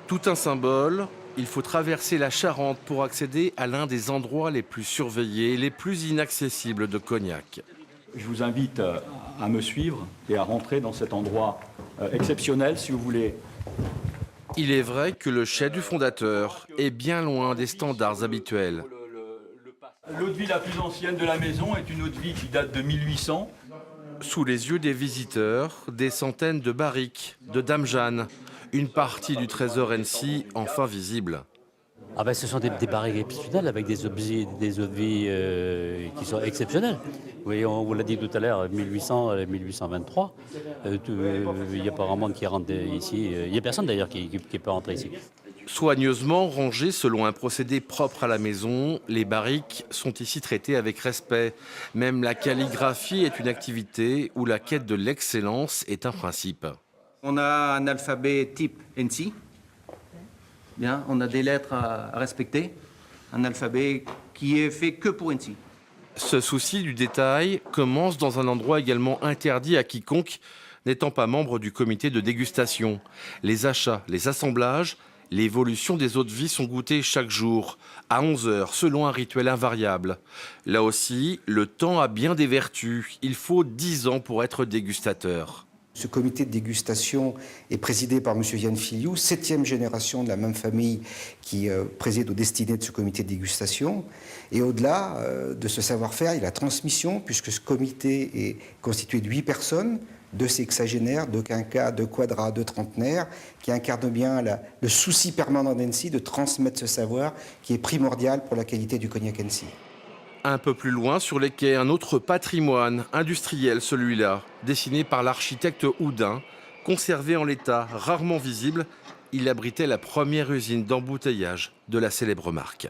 Tout un symbole, il faut traverser la Charente pour accéder à l'un des endroits les plus surveillés et les plus inaccessibles de Cognac. Je vous invite à me suivre et à rentrer dans cet endroit exceptionnel, si vous voulez. Il est vrai que le chai du fondateur est bien loin des standards habituels. L'eau de vie la plus ancienne de la maison est une eau de vie qui date de 1800. Sous les yeux des visiteurs, des centaines de barriques, de Dame Jeanne, une partie du trésor NC enfin visible. Ah ben, ce sont des barriques exceptionnelles avec des eaux de vie qui sont exceptionnelles. Vous voyez, on vous l'a dit tout à l'heure, 1800, 1823. Il n'y a pas vraiment qui rentre ici. Il n'y a personne d'ailleurs qui peut rentrer ici. Soigneusement rangées selon un procédé propre à la maison, les barriques sont ici traitées avec respect. Même la calligraphie est une activité où la quête de l'excellence est un principe. On a un alphabet type NC. Bien, on a des lettres à respecter. Un alphabet qui est fait que pour NC. Ce souci du détail commence dans un endroit également interdit à quiconque n'étant pas membre du comité de dégustation. Les achats, les assemblages, l'évolution des eaux de vie sont goûtés chaque jour, à 11 h, selon un rituel invariable. Là aussi, le temps a bien des vertus. Il faut 10 ans pour être dégustateur. Ce comité de dégustation est présidé par M. Yann Filiou, 7e génération de la même famille qui préside aux destinées de ce comité de dégustation. Et au-delà de ce savoir-faire, il y a la transmission, puisque ce comité est constitué de 8 personnes, 2 sexagénaires, 2 quinquas, 2 quadras, 2 trentenaires, qui incarnent bien le souci permanent d'Annecy de transmettre ce savoir qui est primordial pour la qualité du cognac Annecy. Un peu plus loin, sur les quais, un autre patrimoine industriel, celui-là, dessiné par l'architecte Houdin, conservé en l'état, rarement visible. Il abritait la première usine d'embouteillage de la célèbre marque.